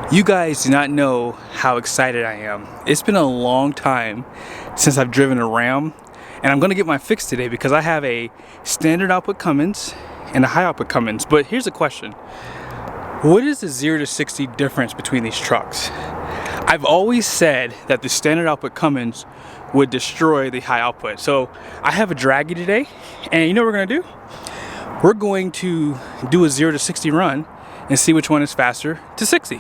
You guys do not know how excited I am. It's been a long time since I've driven a Ram, and I'm gonna get my fix today because I have a standard output Cummins and a high output Cummins. But here's a question. What is the 0 to 60 difference between these trucks? I've always said that the standard output Cummins would destroy the high output. So I have a draggy today, and you know what we're gonna do? We're going to do a 0 to 60 run and see which one is faster to 60.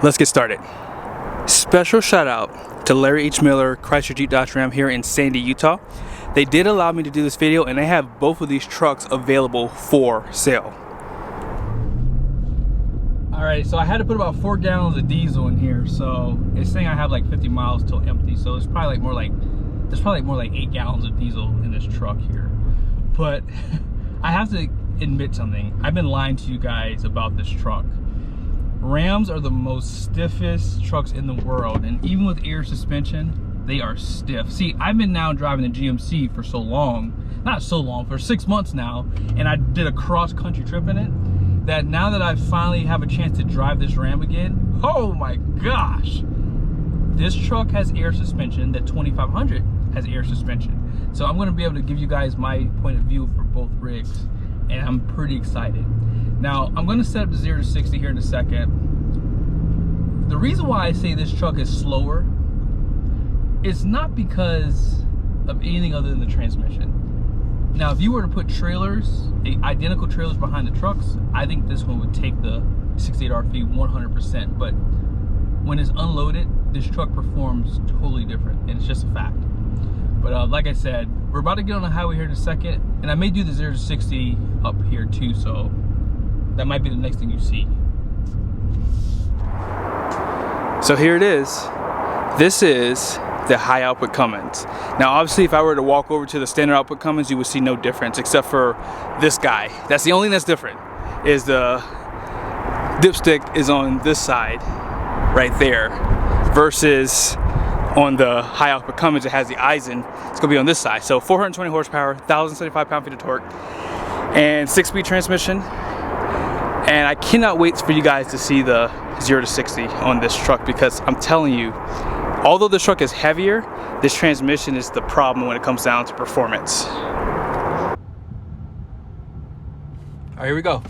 Let's get started. Special shout out to Larry H. Miller, Chrysler Jeep Dodge Ram here in Sandy, Utah. They did allow me to do this video, and they have both of these trucks available for sale. All right, so I had to put about 4 gallons of diesel in here. So it's saying I have like 50 miles till empty. So it's probably like more like 8 gallons of diesel in this truck here. But I have to admit something. I've been lying to you guys about this truck. Rams are the most stiffest trucks in the world, and even with air suspension, they are stiff. See, I've been now driving the GMC for so long, not so long, for 6 months now, and I did a cross-country trip in it, that now that I finally have a chance to drive this Ram again, oh my gosh! This truck has air suspension, that 2500 has air suspension. So I'm gonna be able to give you guys my point of view for both rigs, and I'm pretty excited. Now, I'm gonna set up the 0 to 60 here in a second. The reason why I say this truck is slower is not because of anything other than the transmission. Now, if you were to put trailers, identical trailers behind the trucks, I think this one would take the 68RF 100%. But when it's unloaded, this truck performs totally different, and it's just a fact. But like I said, we're about to get on the highway here in a second, and I may do the 0 to 60 up here too, so that might be the next thing you see. So here it is. This is the high output Cummins. Now obviously if I were to walk over to the standard output Cummins, you would see no difference except for this guy. That's the only thing that's different, is the dipstick is on this side right there versus on the high output Cummins it has the Eisen. It's gonna be on this side. So 420 horsepower, 1,075 pound-feet of torque, and 6-speed transmission. And I cannot wait for you guys to see the 0 to 60 on this truck, because I'm telling you, although this truck is heavier, this transmission is the problem when it comes down to performance. All right, here we go.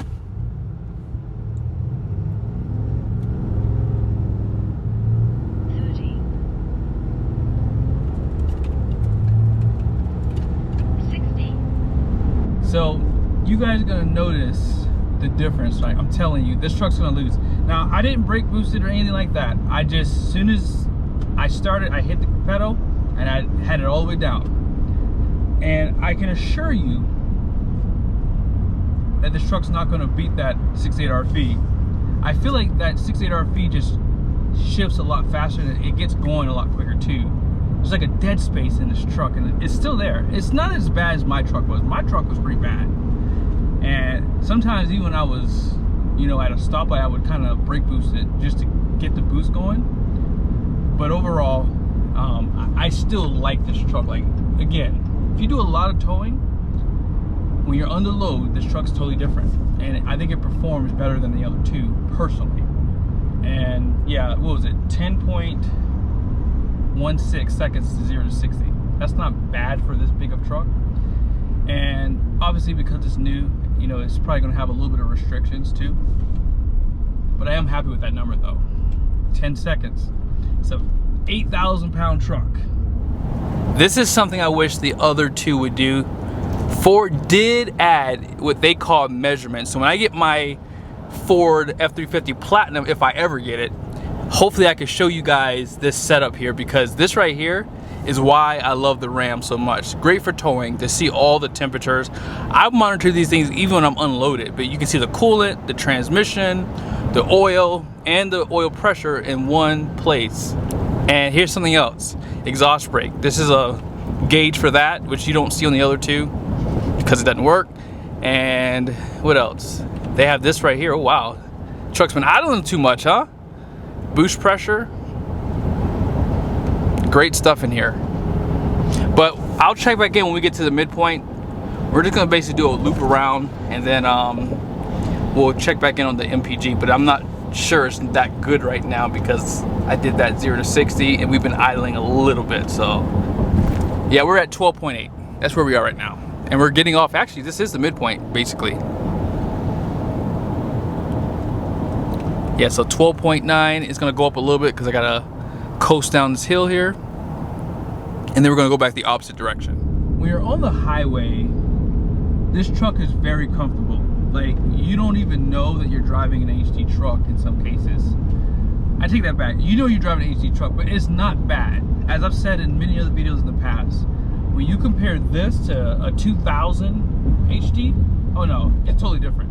So you guys are gonna notice the difference. Like, I'm telling you, this truck's gonna lose. Now, I didn't brake boost it or anything like that. I just, as soon as I started, I hit the pedal and I had it all the way down. And I can assure you that this truck's not gonna beat that 68RF. I feel like that 68RF just shifts a lot faster and it gets going a lot quicker too. There's like a dead space in this truck, and it's still there. It's not as bad as my truck was. My truck was pretty bad. And sometimes even when I was, you know, at a stoplight, I would kind of brake boost it just to get the boost going. But overall, I still like this truck. Like, again, if you do a lot of towing, when you're under load, this truck's totally different. And I think it performs better than the other two, personally. And yeah, what was it? 10.16 seconds to 0 to 60. That's not bad for this big of a truck. And obviously because it's new, you know, it's probably gonna have a little bit of restrictions too. But I am happy with that number though. 10 seconds. It's a 8,000 pound truck. This is something I wish the other two would do. Ford did add what they call measurements. So when I get my Ford F-350 Platinum, if I ever get it, hopefully I can show you guys this setup here, because this right here is why I love the Ram so much. Great for towing, to see all the temperatures. I monitor these things even when I'm unloaded, but you can see the coolant, the transmission, the oil, and the oil pressure in one place. And here's something else, exhaust brake. This is a gauge for that, which you don't see on the other two because it doesn't work. And what else? They have this right here. Oh wow, truck's been idling too much, huh? Boost pressure. Great stuff in here. But I'll check back in when we get to the midpoint. We're just gonna basically do a loop around, and then we'll check back in on the MPG, but I'm not sure it's that good right now because I did that 0 to 60 and we've been idling a little bit. So yeah, we're at 12.8. That's where we are right now. And we're getting off, actually, this is the midpoint, basically. Yeah, so 12.9 is gonna go up a little bit because I gotta coast down this hill here. And then we're gonna go back the opposite direction. When you're on the highway, this truck is very comfortable. Like, you don't even know that you're driving an HD truck in some cases. I take that back. You know you're driving an HD truck, but it's not bad. As I've said in many other videos in the past, when you compare this to a 2000 HD, oh no, it's totally different.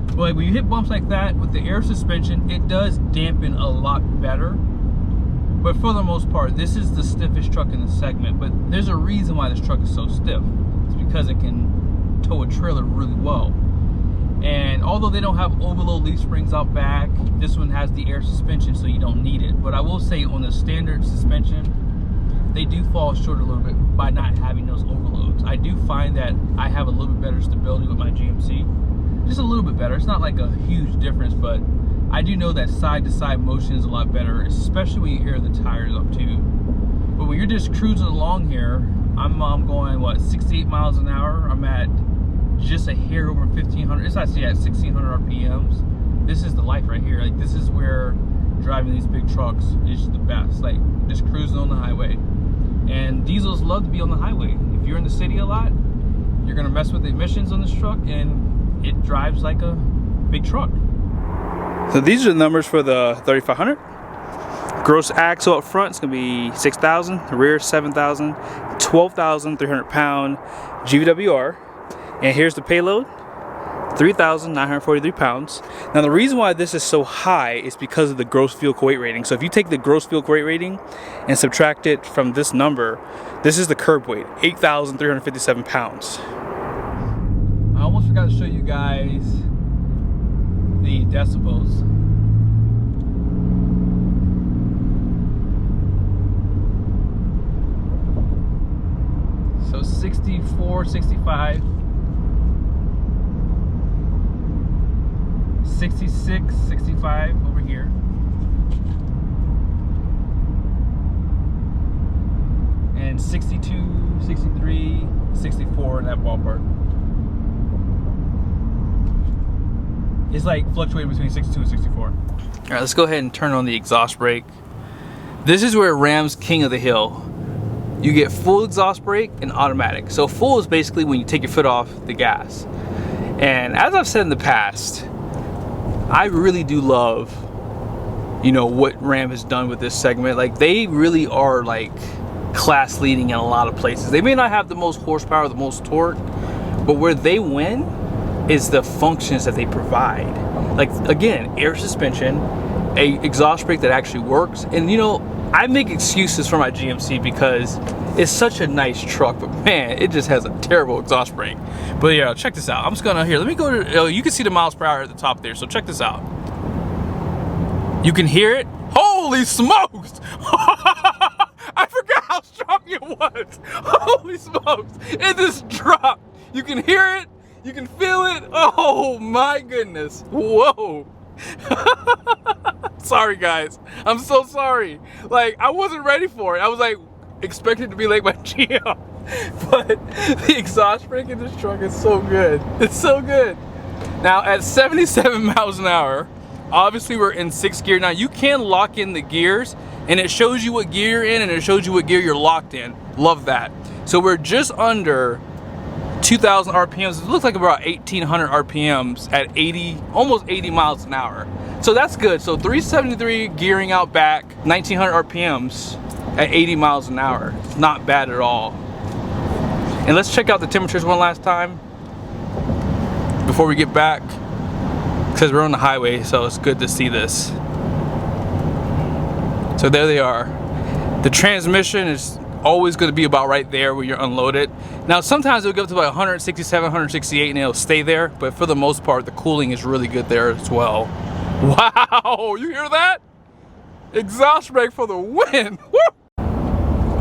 But like when you hit bumps like that with the air suspension, it does dampen a lot better. But for the most part, this is the stiffest truck in the segment. But there's a reason why this truck is so stiff. It's because it can tow a trailer really well. And although they don't have overload leaf springs out back, this one has the air suspension, so you don't need it. But I will say on the standard suspension, they do fall short a little bit by not having those overloads. I do find that I have a little bit better stability with my GMC. Just a little bit better. It's not like a huge difference, but I do know that side-to-side motion is a lot better, especially when you air the tires up too. But when you're just cruising along here, I'm going, what, 68 miles an hour? I'm at just a hair over 1500. It's actually at 1600 RPMs. This is the life right here. Like, this is where driving these big trucks is the best. Like, just cruising on the highway. And diesels love to be on the highway. If you're in the city a lot, you're gonna mess with the emissions on this truck, and it drives like a big truck. So these are the numbers for the 3500. Gross axle up front is gonna be 6,000, the rear 7,000, 12,300 pound GVWR. And here's the payload, 3,943 pounds. Now the reason why this is so high is because of the gross vehicle weight rating. So if you take the gross vehicle weight rating and subtract it from this number, this is the curb weight, 8,357 pounds. I almost forgot to show you guys the decibels. So 64, 65. 66, 65 over here. And 62, 63, 64 in that ballpark. It's like fluctuating between 62 and 64. All right, let's go ahead and turn on the exhaust brake. This is where Ram's king of the hill. You get full exhaust brake and automatic. So full is basically when you take your foot off the gas. And as I've said in the past, I really do love, you know, what Ram has done with this segment. Like, they really are like class leading in a lot of places. They may not have the most horsepower, the most torque, but where they win is the functions that they provide. Like, again, air suspension, a exhaust brake that actually works. And you know, I make excuses for my GMC because it's such a nice truck, but man, it just has a terrible exhaust brake. But yeah, check this out. I'm just gonna, here, let me go to, oh, you can see the miles per hour at the top there, so check this out. You can hear it. Holy smokes! I forgot how strong it was. Holy smokes! It just dropped. You can hear it, you can feel it. Oh my goodness. Whoa. Sorry guys, I'm so sorry. Like, I wasn't ready for it. I was like expected to be like my GM, but the exhaust brake in this truck is so good. It's so good. Now at 77 miles an hour, obviously we're in 6th gear. Now you can lock in the gears and it shows you what gear you're in and it shows you what gear you're locked in. Love that. So we're just under 2,000 RPMs. It looks like about 1,800 RPMs at 80, almost 80 miles an hour. So that's good. So 373 gearing out back, 1,900 RPMs at 80 miles an hour. It's not bad at all. And let's check out the temperatures one last time before we get back, because we're on the highway, so it's good to see this. So there they are. The transmission is always going to be about right there when you're unloaded. Now sometimes it'll go up to about 167, 168 and it'll stay there, but for the most part the cooling is really good there as well. Wow, you hear that? Exhaust brake for the win. Woo!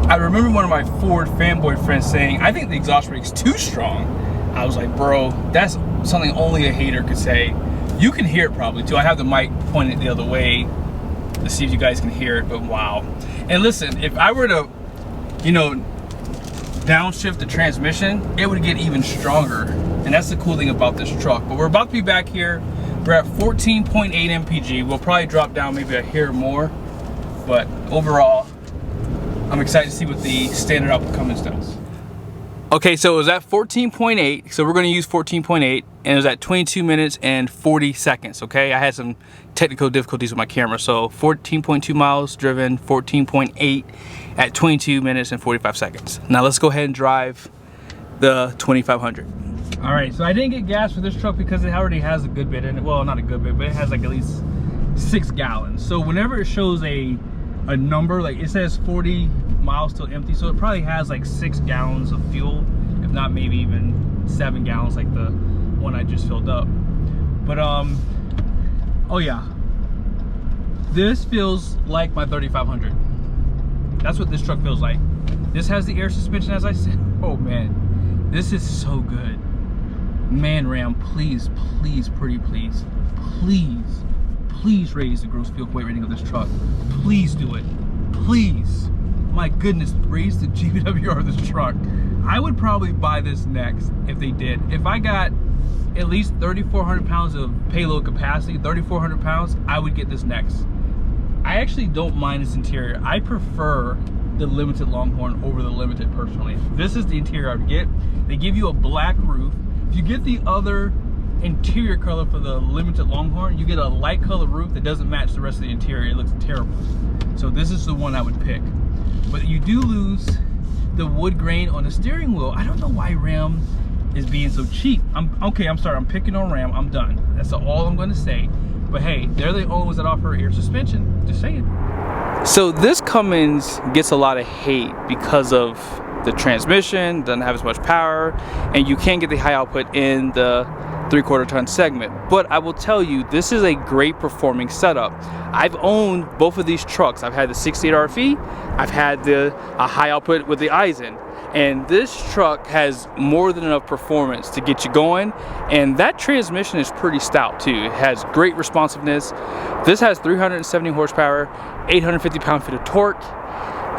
I remember one of my Ford fanboy friends saying, I think the exhaust brake's too strong. I was like, bro, that's something only a hater could say. You can hear it probably too. I have the mic pointed the other way to see if you guys can hear it, but wow. And listen, if I were to, you know, downshift the transmission, it would get even stronger. And that's the cool thing about this truck. But we're about to be back here. We're at 14.8 MPG. We'll probably drop down maybe a hair more, but overall, I'm excited to see what the standard output Cummins does. Okay, so it was at 14.8, so we're gonna use 14.8, and it was at 22 minutes and 40 seconds, okay? I had some technical difficulties with my camera, so 14.2 miles driven, 14.8 at 22 minutes and 45 seconds. Now let's go ahead and drive the 2500. All right, so I didn't get gas for this truck because it already has a good bit in it. Well, not a good bit, but it has like at least 6 gallons. So whenever it shows a number, like it says 40 miles still empty, so it probably has like 6 gallons of fuel, if not maybe even 7 gallons like the one I just filled up. But oh yeah, this feels like my 3500. That's what this truck feels like. This has the air suspension, as I said. Oh man, this is so good. Man, Ram, please, please, pretty please, please raise the gross vehicle weight rating of this truck. Please do it, please. My goodness, raise the GWR of this truck. I would probably buy this next if they did. If I got at least 3,400 pounds of payload capacity, 3,400 pounds, I would get this next. I actually don't mind this interior. I prefer the Limited Longhorn over the Limited personally. This is the interior I would get. They give you a black roof. If you get the other interior color for the Limited Longhorn, you get a light color roof that doesn't match the rest of the interior. It looks terrible. So this is the one I would pick. But you do lose the wood grain on the steering wheel. I don't know why Ram is being so cheap. I'm sorry, I'm picking on Ram. I'm done. That's all I'm gonna say. But hey, they're the only ones that offer air suspension. Just saying. So this Cummins gets a lot of hate because of the transmission, doesn't have as much power, and you can't get the high output in the 3/4 ton segment. But I will tell you, this is a great performing setup. I've owned both of these trucks. I've had the 68 RFE, I've had a high output with the Eisen, and this truck has more than enough performance to get you going, and that transmission is pretty stout too. It has great responsiveness. This has 370 horsepower, 850 pound-feet of torque,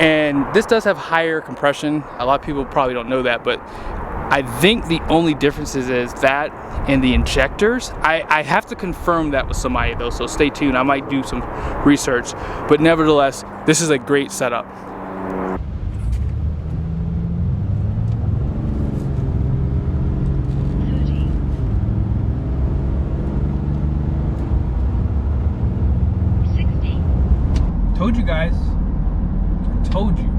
and this does have higher compression. A lot of people probably don't know that, but I think the only differences is that and the injectors. I have to confirm that with somebody though, so stay tuned. I might do some research, but nevertheless, this is a great setup. Told you guys, I told you,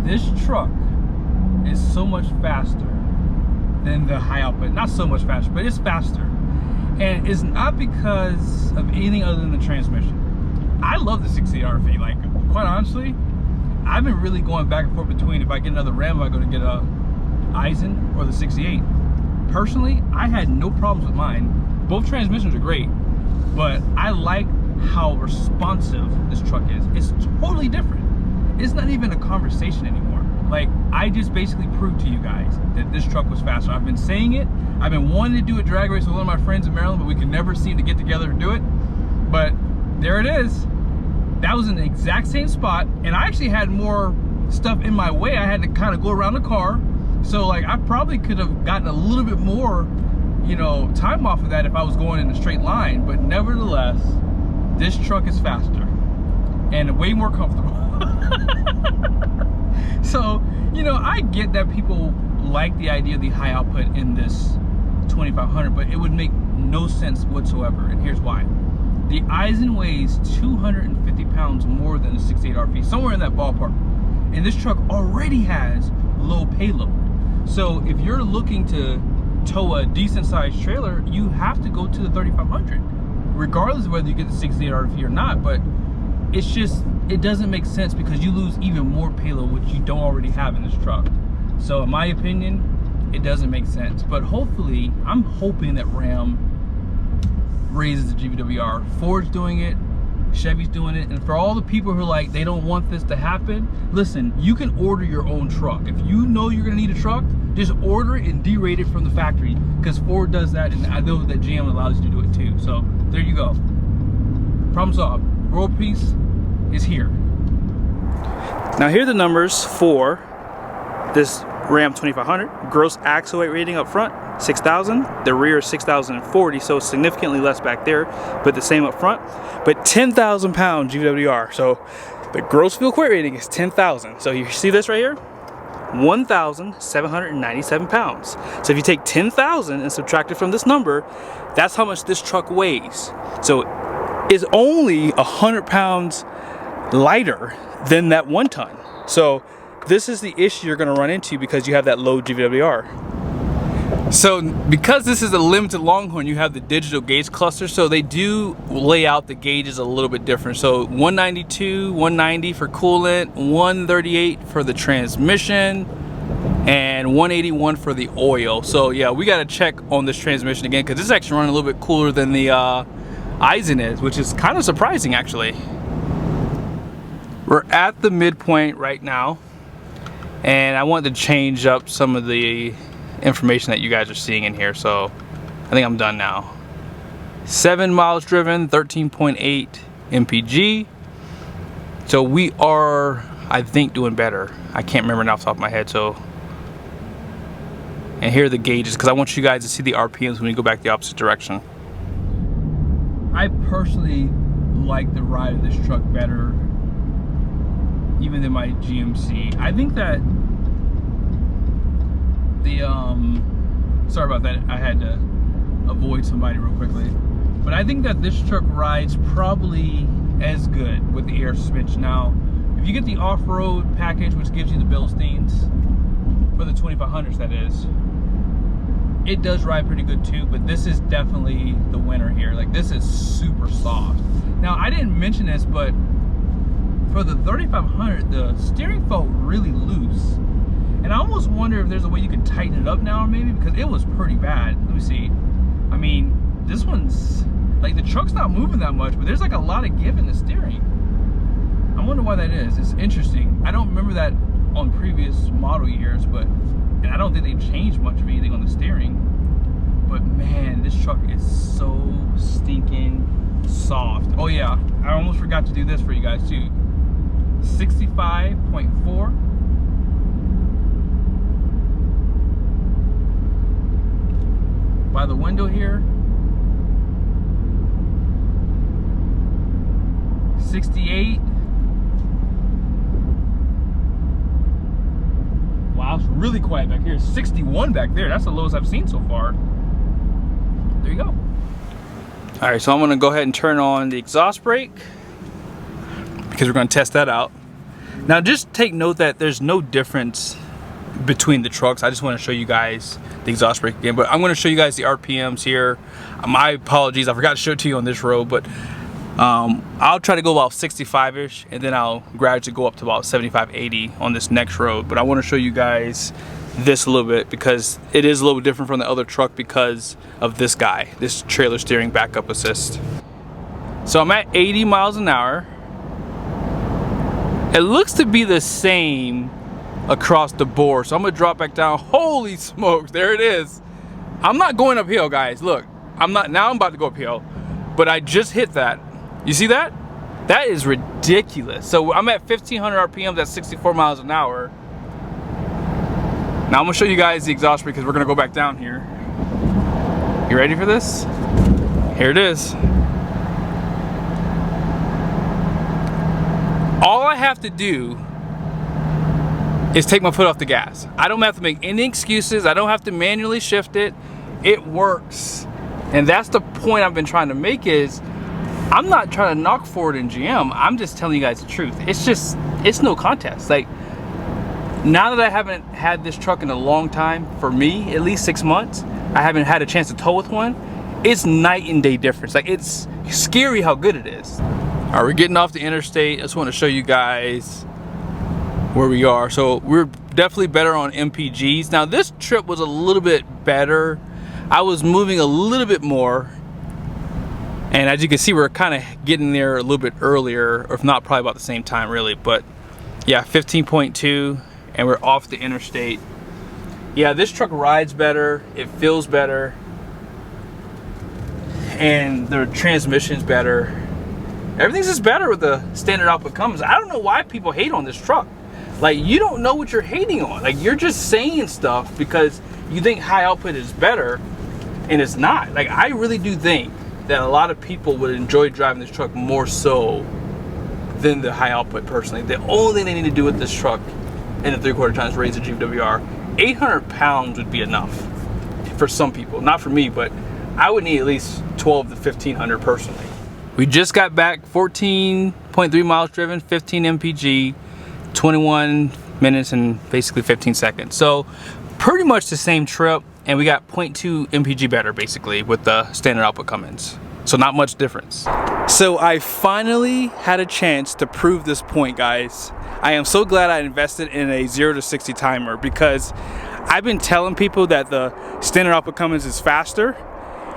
this truck is so much faster than the high output. Not so much faster, but it's faster. And it's not because of anything other than the transmission. I love the 68 RFE. Like, quite honestly, I've been really going back and forth between if I get another Ram, am I going to get a Eisen or the 68. Personally, I had no problems with mine. Both transmissions are great, but I like how responsive this truck is. It's totally different. It's not even a conversation anymore. Like, I just basically proved to you guys that this truck was faster. I've been saying it. I've been wanting to do a drag race with one of my friends in Maryland, but we could never seem to get together to do it. But there it is. That was in the exact same spot, and I actually had more stuff in my way. I had to kind of go around the car. So like, I probably could have gotten a little bit more, you know, time off of that if I was going in a straight line. But nevertheless, this truck is faster and way more comfortable. So, you know, I get that people like the idea of the high output in this 2500, but it would make no sense whatsoever, and here's why. The Eisen weighs 250 pounds more than the 68 RFE, somewhere in that ballpark, and this truck already has low payload. So if you're looking to tow a decent sized trailer, you have to go to the 3500, regardless of whether you get the 68 RFE or not. But it's just, it doesn't make sense because you lose even more payload, which you don't already have in this truck. So in my opinion, it doesn't make sense. But hopefully, I'm hoping that Ram raises the GVWR. Ford's doing it, Chevy's doing it, and for all the people who are like, they don't want this to happen, listen, you can order your own truck. If you know you're gonna need a truck, just order it and derate it from the factory. because Ford does that, and I know that GM allows you to do it too. So there you go. Problem solved. World peace is here. Now here are the numbers for this Ram 2500. Gross axle weight rating up front, 6,000. The rear is 6,040, so significantly less back there, but the same up front. But 10,000 pound GWR. So the gross fuel weight rating is 10,000. So you see this right here? 1,797 pounds. So if you take 10,000 and subtract it from this number, that's how much this truck weighs. So it's only 100 pounds lighter than that 1 ton. So this is the issue you're going to run into because you have that low GWR. So because this is a limited Longhorn, you have the digital gauge cluster, so they do lay out the gauges a little bit different. So 192, 190 for coolant, 138 for the transmission, and 181 for the oil. So yeah, we got to check on this transmission again because this is actually running a little bit cooler than the Eisen is, which is kind of surprising actually. We're at the midpoint right now, and I wanted to change up some of the information that you guys are seeing in here, so I think I'm done now. 7 miles driven, 13.8 MPG. So we are, I think, doing better. I can't remember now off the top of my head. So, and here are the gauges because I want you guys to see the RPMs when we go back the opposite direction. I personally like the ride of this truck better even than my GMC. I think that the sorry about that, I had to avoid somebody real quickly, but I think that this truck rides probably as good with the air suspension. Now if you get the off-road package, which gives you the Bilsteins for the 2500s, that is, it does ride pretty good too, but this is definitely the winner here. Like, this is super soft. Now I didn't mention this, but for the 3500, the steering felt really loose. And I almost wonder if there's a way you can tighten it up now, maybe, because it was pretty bad. Let me see. I mean, this one's, like, the truck's not moving that much, but there's like a lot of give in the steering. I wonder why that is. It's interesting. I don't remember that on previous model years, but, and I don't think they changed much of anything on the steering. But man, this truck is so stinking soft. Oh yeah, I almost forgot to do this for you guys too. 65.4. By the window here, 68. Wow, it's really quiet back here. 61 back there. That's the lowest I've seen so far. There you go. All right, so I'm gonna go ahead and turn on the exhaust brake because we're gonna test that out. Now just take note that there's no difference between the trucks. I just want to show you guys the exhaust brake again, but I'm going to show you guys the RPMs here. My apologies, I forgot to show it to you on this road, but I'll try to go about 65-ish, and then I'll gradually go up to about 75, 80 on this next road. But I want to show you guys this a little bit because it is a little different from the other truck because of this guy, this trailer steering backup assist. So I'm at 80 miles an hour. It looks to be the same across the board, so I'm gonna drop back down. Holy smokes, there it is. I'm not going uphill, guys. Look, I'm about to go uphill, but I just hit that. You see that? That is ridiculous. So I'm at 1500 RPMs at 64 miles an hour. Now I'm gonna show you guys the exhaust brake because we're gonna go back down here. You ready for this? Here it is. All I have to do is take my foot off the gas. I don't have to make any excuses. I don't have to manually shift it. It works. And that's the point I've been trying to make is, I'm not trying to knock Ford and GM. I'm just telling you guys the truth. It's no contest. Like, now that I haven't had this truck in a long time, for me, at least 6 months, I haven't had a chance to tow with one, it's night and day difference. Like, it's scary how good it is. All right, we're getting off the interstate. I just want to show you guys where we are. So we're definitely better on MPGs. Now this trip was a little bit better. I was moving a little bit more, and as you can see, we're kind of getting there a little bit earlier, or if not, probably about the same time really. But yeah, 15.2, and we're off the interstate. Yeah, this truck rides better, it feels better, and the transmission's better. Everything's just better with the standard output Cummins. I don't know why people hate on this truck. Like, you don't know what you're hating on. Like, you're just saying stuff because you think high output is better, and it's not. Like, I really do think that a lot of people would enjoy driving this truck more so than the high output personally. The only thing they need to do with this truck in the 3/4 tons raise the GWR, 800 pounds would be enough for some people. Not for me, but I would need at least 12 to 1500 personally. We just got back, 14.3 miles driven, 15 MPG, 21 minutes and basically 15 seconds. So pretty much the same trip, and we got 0.2 MPG better basically with the standard output Cummins. So not much difference. So I finally had a chance to prove this point, guys. I am so glad I invested in a 0 to 60 timer, because I've been telling people that the standard output Cummins is faster,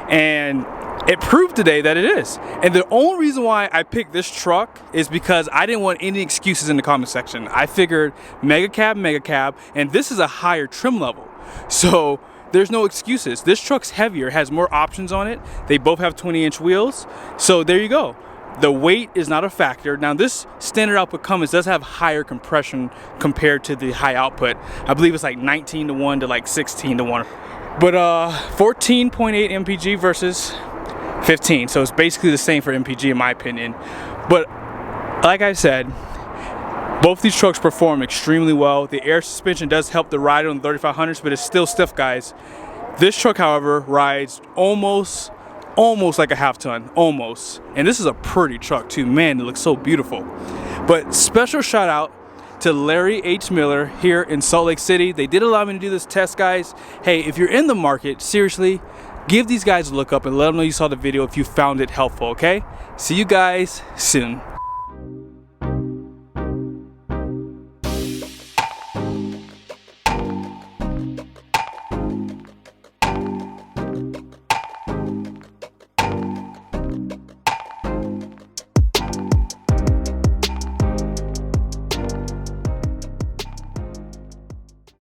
and it proved today that it is. And the only reason why I picked this truck is because I didn't want any excuses in the comment section. I figured mega cab, and this is a higher trim level. So there's no excuses. This truck's heavier, has more options on it. They both have 20-inch wheels. So there you go. The weight is not a factor. Now this standard output Cummins does have higher compression compared to the high output. I believe it's like 19 to 1 to like 16 to 1. But 14.8 MPG versus 15. So it's basically the same for MPG in my opinion. But like I said, both these trucks perform extremely well. The air suspension does help the ride on the 3500s, but it's still stiff, guys. This truck, however, rides almost like a half ton, almost. And this is a pretty truck too. Man, it looks so beautiful. But special shout out to Larry H. Miller here in Salt Lake City. They did allow me to do this test, guys. Hey, if you're in the market, seriously, give these guys a look up and let them know you saw the video if you found it helpful, okay? See you guys soon.